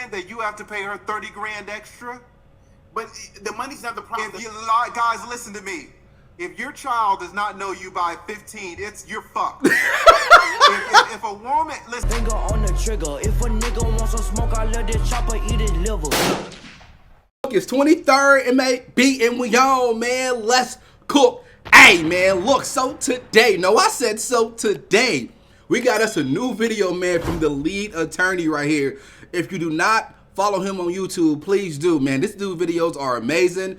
understand that you have to pay her 30 grand extra? But the money's not the problem. If you guys, listen to me. If your child does not know you by 15, you're fucked. if a woman, listen. Finger on the trigger. If a nigga wants some smoke, I let this chopper eat his liver. It's 23rd and maybe, and we on, man. Let's cook. Hey, man, look. So today, today, we got us a new video, man, from the lead attorney right here. If you do not follow him on YouTube, please do, man. This dude videos are amazing.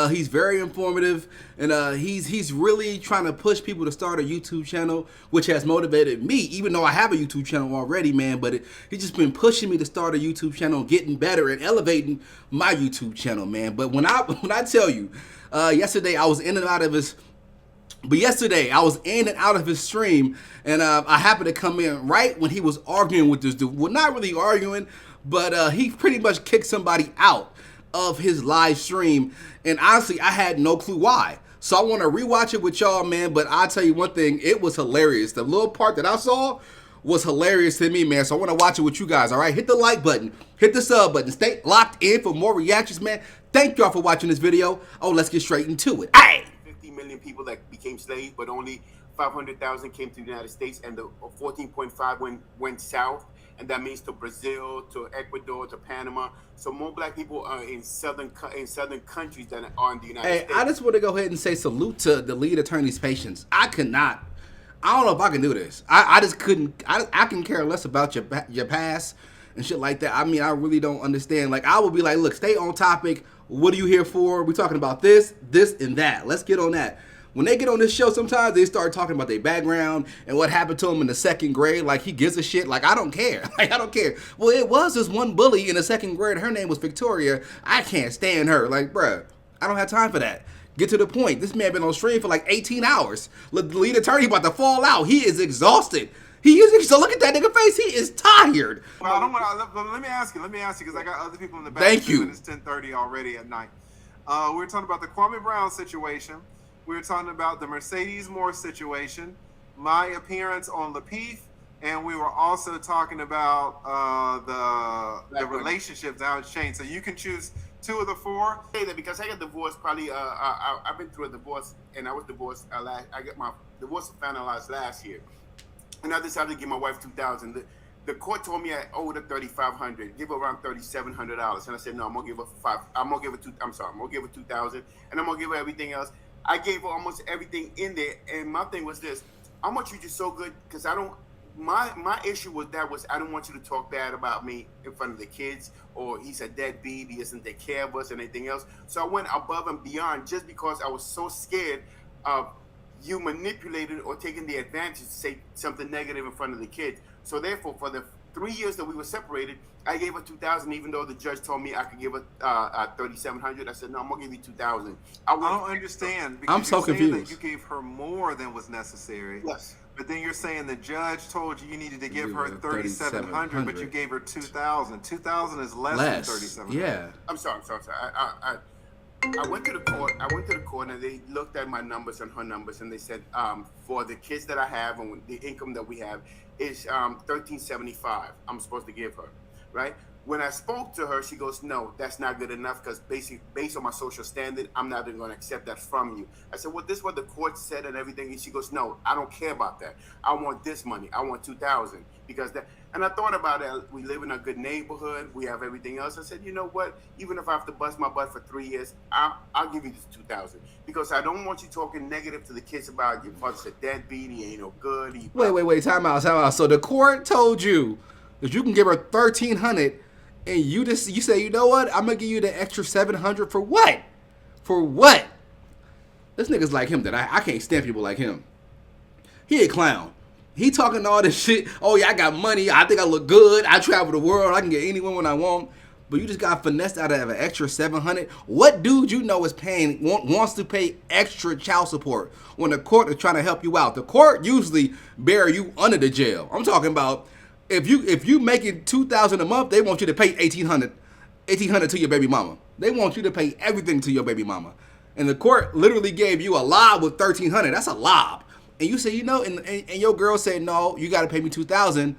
He's very informative, and he's really trying to push people to start a YouTube channel, which has motivated me, even though I have a YouTube channel already, man. But he's just been pushing me to start a YouTube channel, getting better and elevating my YouTube channel, man. But when I tell you, yesterday I was in and out of his. But yesterday, I was in and out of his stream, and I happened to come in right when he was arguing with this dude. Well, not really arguing, but he pretty much kicked somebody out of his live stream, and honestly, I had no clue why. So I want to rewatch it with y'all, man, but I'll tell you one thing, it was hilarious. The little part that I saw was hilarious to me, man, so I want to watch it with you guys, all right? Hit the like button, hit the sub button, stay locked in for more reactions, man. Thank y'all for watching this video. Oh, let's get straight into it. Hey! 50 million people that became slaves, but only 500,000 came to the United States, and the 14.5 went south, and that means to Brazil, to Ecuador, to Panama. So more black people are in southern countries than are in the United States. I just want to go ahead and say salute to the lead attorney's patience. I don't know if I can do this. I just couldn't. I can care less about your past and shit like that. I mean, I really don't understand. Like, I would be like, look, stay on topic. What are you here for? We're talking about this, and that. Let's get on that. When they get on this show, sometimes they start talking about their background and what happened to them in the second grade. Like, he gives a shit. Like, I don't care. Like, I don't care. Well, it was this one bully in the second grade. Her name was Victoria. I can't stand her. Like, bruh, I don't have time for that. Get to the point. This man been on stream for like 18 hours. The lead attorney about to fall out. He is exhausted. So look at that nigga face. He is tired. Well, I don't want to. Let me ask you, because I got other people in the back. Thank you. And it's 10:30 already at night. We're talking about the Kwame Brown situation. We were talking about the Mercedes Moore situation, my appearance on Lapeef, and we were also talking about the relationships, how it's changed. So you can choose two of the four. I say that because I got divorced probably. I've been through a divorce, and I was divorced. I got my divorce finalized last year, and I decided to give my wife $2,000. The court told me I owed her $3,500, give her around $3,700, and I said no, I'm gonna give her $2,000, and I'm gonna give her everything else. I gave her almost everything in there, and my thing was this: I'm gonna treat you so good because I don't. My issue with that was I don't want you to talk bad about me in front of the kids, or he's a deadbeat, he doesn't take care of us, and anything else. So I went above and beyond just because I was so scared of you manipulating or taking the advantage to say something negative in front of the kids. So therefore, for the 3 years that we were separated, I gave her $2,000, even though the judge told me I could give her $3,700. I said, no, I'm gonna give you $2,000. I don't understand. Because I'm so confused. that you gave her more than was necessary. Yes. But then you're saying the judge told you needed to give her $3,700, but you gave her $2,000. $2,000 is less than $3,700. Yeah. I'm sorry. I went to the court. And they looked at my numbers and her numbers, and they said, for the kids that I have and the income that we have is $1,375. I'm supposed to give her, right? When I spoke to her, she goes, no, that's not good enough because based on my social standard, I'm not even going to accept that from you. I said, well, this is what the court said and everything. And she goes, no, I don't care about that. I want this money. I want $2,000 because that. And I thought about it. We live in a good neighborhood. We have everything else. I said, you know what? Even if I have to bust my butt for 3 years, I'll give you this $2,000 because I don't want you talking negative to the kids about your father's a deadbeat. He ain't no good. Wait. Time out. So the court told you that you can give her $1,300. And you say, you know what? I'm gonna give you the extra $700 for what? For what? This nigga's like him that I can't stand people like him. He a clown. He talking all this shit. Oh yeah, I got money. I think I look good. I travel the world. I can get any woman I want. But you just got finessed out of an extra $700. What dude you know is wants to pay extra child support when the court is trying to help you out? The court usually bury you under the jail. I'm talking about. If you making $2,000 a month, they want you to pay $1,800 to your baby mama. They want you to pay everything to your baby mama. And the court literally gave you a lob with $1,300. That's a lob. And you say, you know, and your girl said, no, you got to pay me $2,000.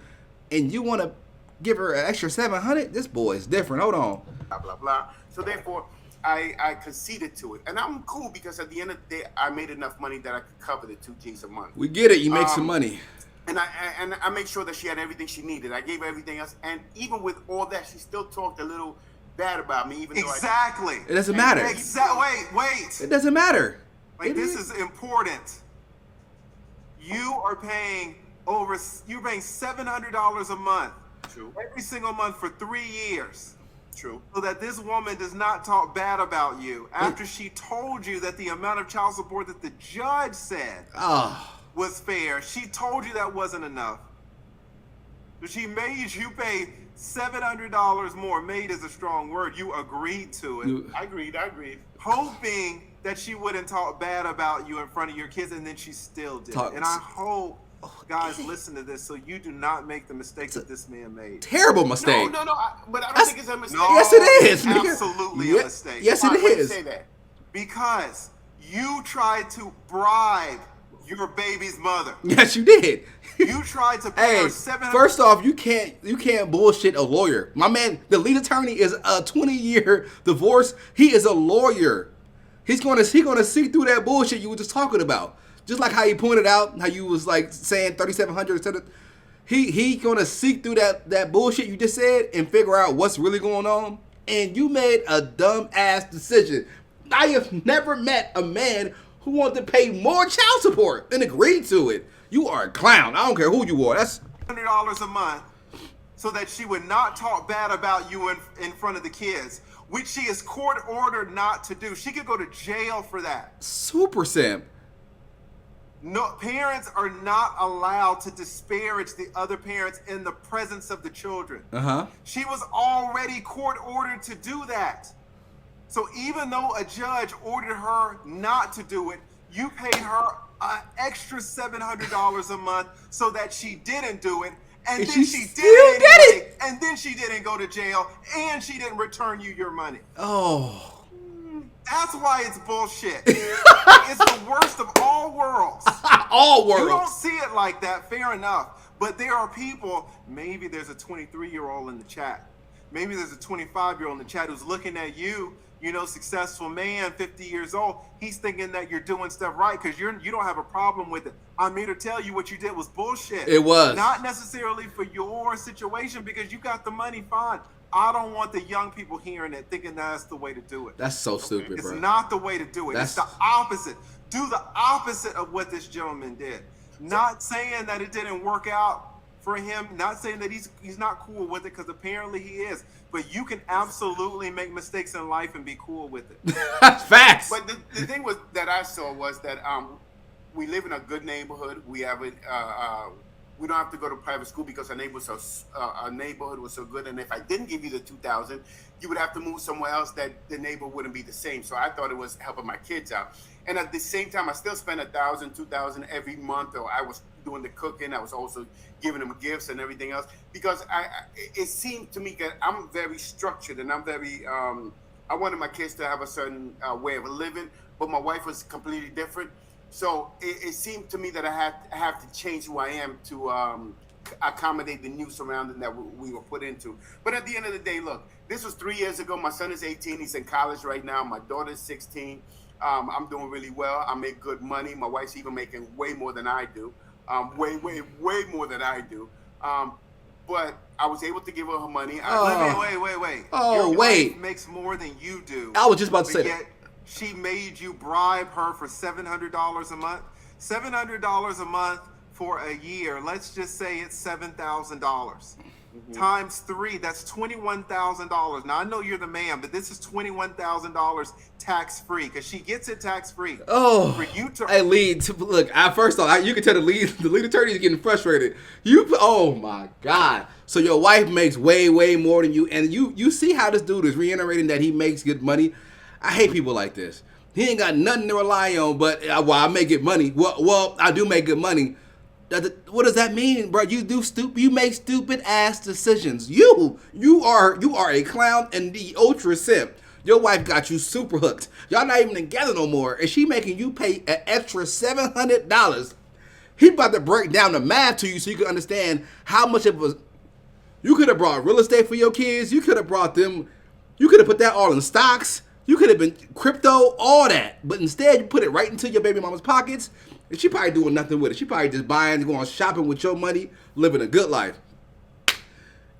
And you want to give her an extra 700. This boy is different. Hold on. Blah blah blah. So therefore, I conceded to it, and I'm cool because at the end of the day, I made enough money that I could cover the 2 G's a month. We get it. You make some money. And I made sure that she had everything she needed. I gave her everything else, and even with all that, she still talked a little bad about me. Even exactly. It doesn't matter. Wait. It doesn't matter. Like this is important. You are paying you're paying $700 a month. True. Every single month for 3 years. True. So that this woman does not talk bad about you after she told you that the amount of child support that the judge said was fair. She told you that wasn't enough. So she made you pay $700 more. Made is a strong word. You agreed to it. I agreed. Hoping that she wouldn't talk bad about you in front of your kids, and then she still did. And I hope guys listen to this so you do not make the mistakes that this man made. Terrible mistake. No, but I don't think it's a mistake. No, yes, it is. Absolutely a mistake. Yes, Why it would you is. say that? Because you tried to bribe your baby's mother. Yes, you did. You tried to pay Hey, her $700. first off, you can't bullshit a lawyer. My man, the lead attorney is a 20-year divorce. He is a lawyer. He's gonna see through that bullshit you were just talking about. Just like how you pointed out, how you was like saying 3,700 instead of he gonna see through that bullshit you just said and figure out what's really going on. And you made a dumb ass decision. I have never met a man who wanted to pay more child support and agreed to it. You are a clown. I don't care who you are. That's $100 a month so that she would not talk bad about you in front of the kids, which she is court ordered not to do. She could go to jail for that. super simp. No, parents are not allowed to disparage the other parents in the presence of the children. She was already court ordered to do that. So even though a judge ordered her not to do it, you paid her an extra $700 a month so that she didn't do it. And then she did it anyway. And then she didn't go to jail, and she didn't return you your money. Oh. That's why it's bullshit. It's the worst of all worlds. All worlds. You don't see it like that, fair enough. But there are people, maybe there's a 23-year-old in the chat. Maybe there's a 25-year-old in the chat who's looking at you, successful man, 50 years old. He's thinking that you're doing stuff right because you don't have a problem with it. I'm here to tell you what you did was bullshit. It was. Not necessarily for your situation because you got the money, fine. I don't want the young people hearing it thinking that's the way to do it. That's so stupid, It's bro. not the way to do it. It's the opposite. Do the opposite of what this gentleman did. Not saying that it didn't work out for him. Not saying that he's not cool with it because apparently he is. But you can absolutely make mistakes in life and be cool with it. Facts. But the thing was that I saw was that we live in a good neighborhood. We have it. We don't have to go to private school because our neighborhood was so good. And if I didn't give you the $2,000, you would have to move somewhere else that the neighbor wouldn't be the same. So I thought it was helping my kids out. And at the same time, I still spent $1,000, $2,000 every month. Or I was doing the cooking. I was also giving them gifts and everything else because it seemed to me that I'm very structured and I'm very. I wanted my kids to have a certain way of living, but my wife was completely different. So it seemed to me that I have to change who I am to accommodate the new surrounding that we were put into. But at the end of the day, look, this was 3 years ago. My son is 18. He's in college right now. My daughter is 16. I'm doing really well. I make good money. My wife's even making way more than I do. Way more than I do. But I was able to give her money. Wait. Oh, Your wait. wife makes more than you do. I was just about to but say yet she made you bribe her for $700 a month. $700 a month for a year. Let's just say it's $7,000. Times 3, that's $21,000. Now I know you're the man, but this is $21,000 tax free because she gets it tax free. Oh, for you to hey, look. First off, you can tell the lead attorney is getting frustrated. Oh my God! So your wife makes way more than you, and you see how this dude is reiterating that he makes good money. I hate people like this. He ain't got nothing to rely on, but I make good money. Well, I do make good money. What does that mean, bro? You make stupid ass decisions. You are a clown and the ultra simp. Your wife got you super hooked. Y'all not even together no more, and she making you pay an extra $700. He about to break down the math to you so you can understand how much of a You could have brought real estate for your kids. You could have brought them. You could have put that all in stocks. You could have been crypto, all that. But instead, you put it right into your baby mama's pockets. And she probably doing nothing with it. She probably just buying, going shopping with your money, living a good life.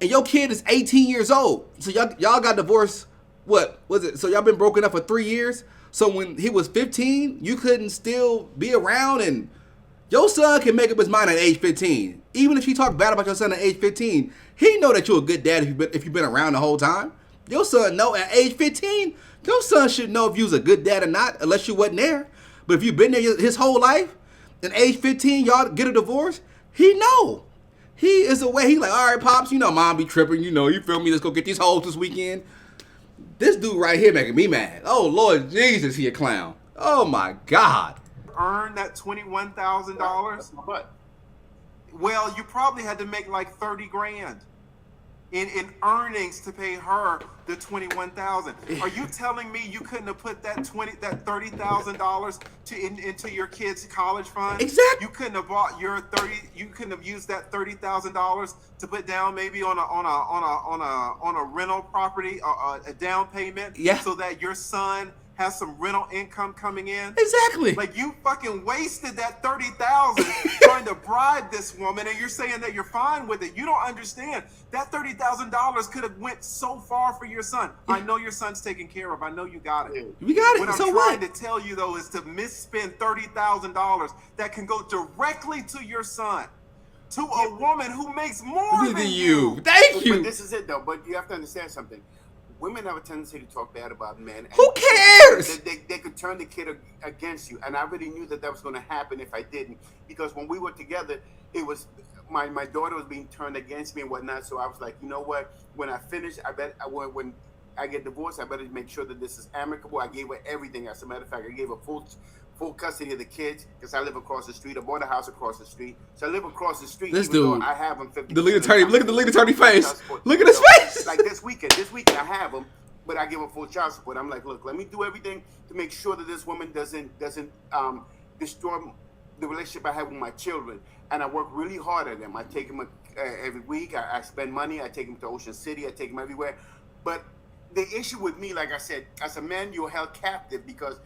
And your kid is 18 years old. So y'all got divorced, what was it? So y'all been broken up for 3 years. So when he was 15, you couldn't still be around, and your son can make up his mind at age 15. Even if you talk bad about your son at age 15, he know that you're a good dad if you've been around the whole time. Your son know at age 15, your son should know if you was a good dad or not, unless you wasn't there. But if you've been there his whole life, and age 15, y'all get a divorce, he know. He is away. He like, all right, Pops, you know mom be tripping, you feel me? Let's go get these hoes this weekend. This dude right here making me mad. Oh, Lord Jesus, he a clown. Oh, my God. Earn that $21,000? But Well, you probably had to make like 30 grand in earnings to pay her the $21,000. Are you telling me you couldn't have put that $30,000 into your kids' college fund? Exactly. You couldn't have bought your 30. You couldn't have used that $30,000 to put down maybe on a rental property, a down payment, Yeah. so that your son has some rental income coming in. Exactly. Like, you fucking wasted that $30,000 trying to bribe this woman, and you're saying that you're fine with it. You don't understand. That $30,000 could have went so far for your son. I know your son's taken care of. I know you got it. We got it. What I'm So trying what? to tell you, though, is to misspend $30,000 that can go directly to your son, to a woman who makes more than you. Thank But you. this is it, though. But you have to understand something. Women have a tendency to talk bad about men. Who cares? They could turn the kid against you. And I already knew that was going to happen if I didn't. Because when we were together, it was my daughter was being turned against me and whatnot. So I was like, you know what? When I finish, when I get divorced, I better make sure that this is amicable. I gave her everything. As a matter of fact, I gave her full custody of the kids because I live across the street. I bought a house across the street. So I live across the street. This even though dude, I have them 50%. The lead attorney, look at the lead attorney face. Look at his So, face. like this weekend I have them, but I give them full child support. I'm like, look, let me do everything to make sure that this woman doesn't destroy the relationship I have with my children. And I work really hard at them. I take them every week. I spend money. I take them to Ocean City. I take them everywhere. But the issue with me, like I said, as a man, you're held captive because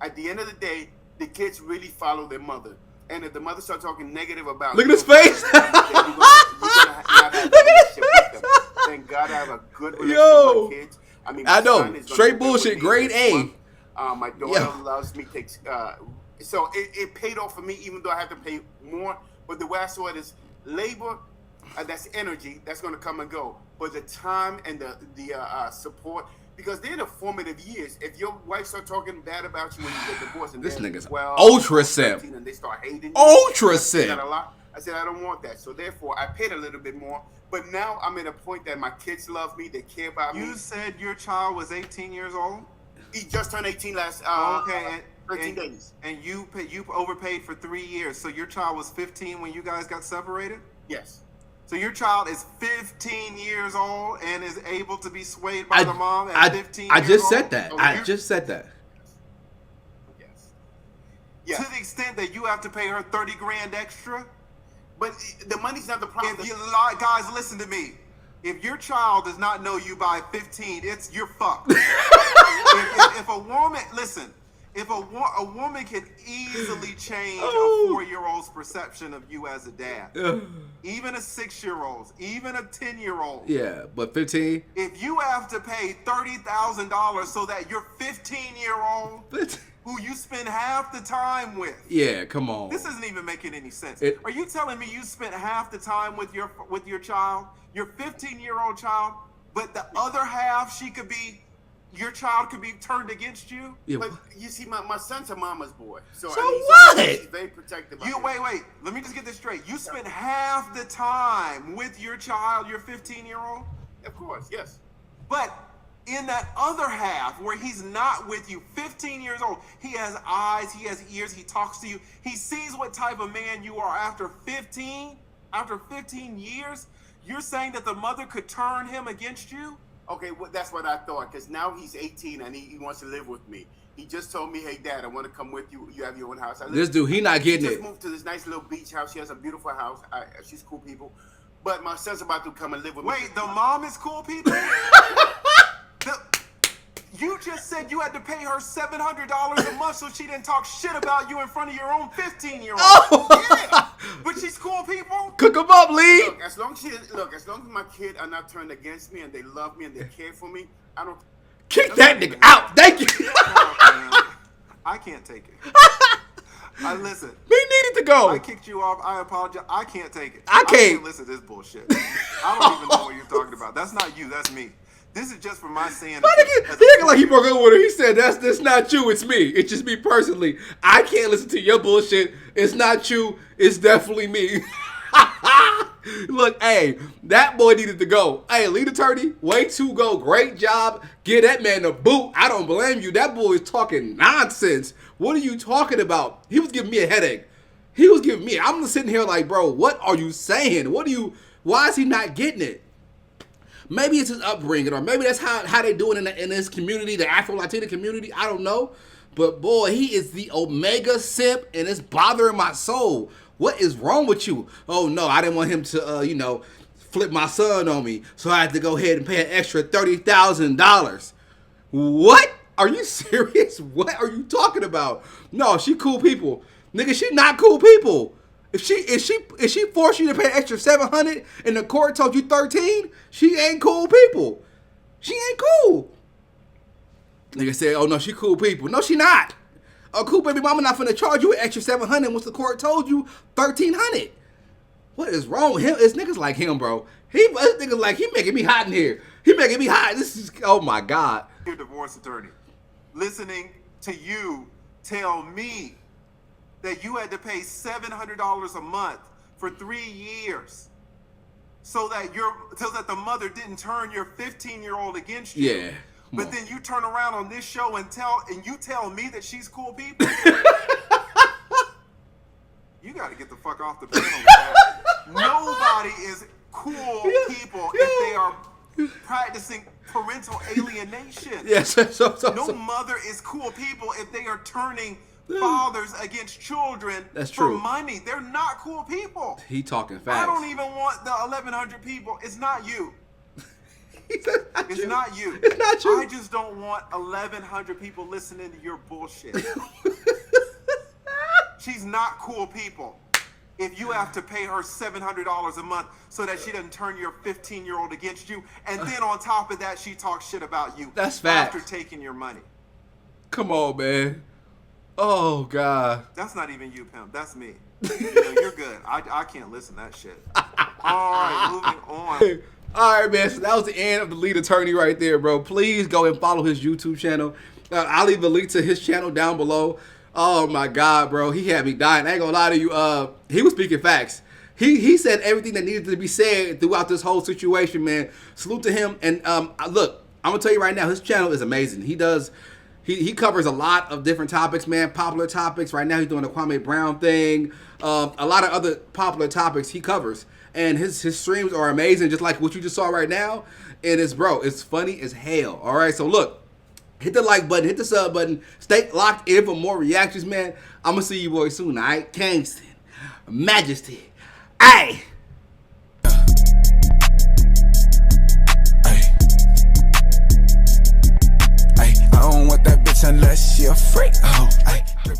at the end of the day, the kids really follow their mother. And if the mother starts talking negative about Look at you, his face. you're gonna have a relationship with them. Thank God I have a good relationship with my kids. I mean, I my know. son is gonna Straight live bullshit, with me grade next A. month. My daughter Yeah. loves me. So it paid off for me, even though I have to pay more. But the way I saw it is labor. That's energy. That's going to come and go. But the time and the support, because they're the formative years. If your wife start talking bad about you when you get divorced, and This they're nigga's 12, ultra simp. 13, and they start hating you, Ultra I said simp. that a lot. I said I don't want that. So therefore, I paid a little bit more. But now I'm at a point that my kids love me. They care about me. You said your child was 18 years old? He just turned 18 last Okay, 13 days. And you overpaid for 3 years. So your child was 15 when you guys got separated? Yes. So your child is 15 years old and is able to be swayed by the mom at 15 I years just old? said that. Oh, I you're- just said that. Yes. Yeah. To the extent that you have to pay her 30 grand extra? But the money's not the problem. If you lie, guys, listen to me. If your child does not know you by 15, you're fucked. if a woman, listen, if a woman can easily change a 4-year-old's perception of you as a dad, even a 6-year-old's, even a 10-year-old. Yeah, but 15. If you have to pay $30,000 so that your 15-year-old, who you spend half the time with, Yeah, come on. this isn't even making any sense. It- Are you telling me you spent half the time with your child, your 15-year-old child, but the other half your child could be turned against you? Yeah. But you see, my son's a mama's boy. So what? He's very protective. Wait. Let me just get this straight. You spent half the time with your child, your 15-year-old, Of course, yes. but in that other half where he's not with you, 15 years old, he has eyes, he has ears, he talks to you, he sees what type of man you are after 15 years. You're saying that the mother could turn him against you? Okay, well, that's what I thought. Because now he's 18 and he wants to live with me. He just told me, hey, Dad, I want to come with you. You have your own house. This dude, he not He getting just it. moved to this nice little beach house. She has a beautiful house. She's cool people. but my son's about to come and live with me. Wait, the mom is cool people? You just said you had to pay her $700 a month so she didn't talk shit about you in front of your own 15-year-old. Oh. Yeah, but she's cool people. Cook them up, Lee. Look, as long as my kids are not turned against me and they love me and they care for me, I don't. Kick that nigga out. Thank you. I can't take it. Listen. Me needed to go. I kicked you off. I apologize. I can't take it. I can't listen to this bullshit. I don't even know what you're talking about. That's not you. That's me. This is just for my sanity. He acting like he broke up with her. He said, that's not you. It's me. It's just me personally. I can't listen to your bullshit. It's not you. It's definitely me. Look, hey, that boy needed to go. Hey, lead attorney, way to go. Great job. Give that man a boot. I don't blame you. That boy is talking nonsense. What are you talking about? He was giving me a headache. I'm just sitting here like, bro, what are you saying? Why is he not getting it? Maybe it's his upbringing, or maybe that's how they do it in this community, the Afro-Latina community. I don't know. But boy, he is the Omega simp, and it's bothering my soul. What is wrong with you? Oh no, I didn't want him to, flip my son on me, so I had to go ahead and pay an extra $30,000. What? Are you serious? What are you talking about? No, she cool people, nigga. She not cool people. If she forced you to pay an extra $700 and the court told you 13, she ain't cool people. She ain't cool. Nigga said, oh no, she cool people. No, she not. A cool baby mama not finna charge you an extra $700 once the court told you $1,300. What is wrong with him? It's niggas like him, bro. It's niggas like, he making me hot in here. He making me hot. This is, oh my God. Your divorce attorney, listening to you tell me that you had to pay $700 a month for 3 years so that the mother didn't turn your 15-year-old against you. Yeah. But then you turn around on this show and you tell me that she's cool people. You got to get the fuck off the panel with that. Nobody is cool people if they are practicing parental alienation. Yes. No mother is cool people if they are turning fathers against children That's for true. money. They're not cool people. He talking fast. I don't even want the 1,100 people. It's not you. It's not you. It's not you. I just don't want 1,100 people listening to your bullshit. She's not cool people. If you have to pay her $700 a month so that she doesn't turn your 15-year-old against you, and then on top of that, she talks shit about you. That's facts. After taking your money. Come on, man. Oh, God. That's not even you, pimp. That's me. You're good. I can't listen to that shit. All right, moving on. All right, man. So that was the end of the lead attorney right there, bro. Please go and follow his YouTube channel. I'll leave a link to his channel down below. Oh, my God, bro. He had me dying. I ain't gonna lie to you. He was speaking facts. He said everything that needed to be said throughout this whole situation, man. Salute to him. And look, I'm going to tell you right now, his channel is amazing. He covers a lot of different topics, man, popular topics. Right now he's doing the Kwame Brown thing. A lot of other popular topics he covers. And his streams are amazing, just like what you just saw right now. And it's funny as hell. All right, so look, hit the like button, hit the sub button. Stay locked in for more reactions, man. I'm going to see you boys soon, all right? Kingston, Majesty, aye. I don't want that bitch unless she a freak. Oh, ay.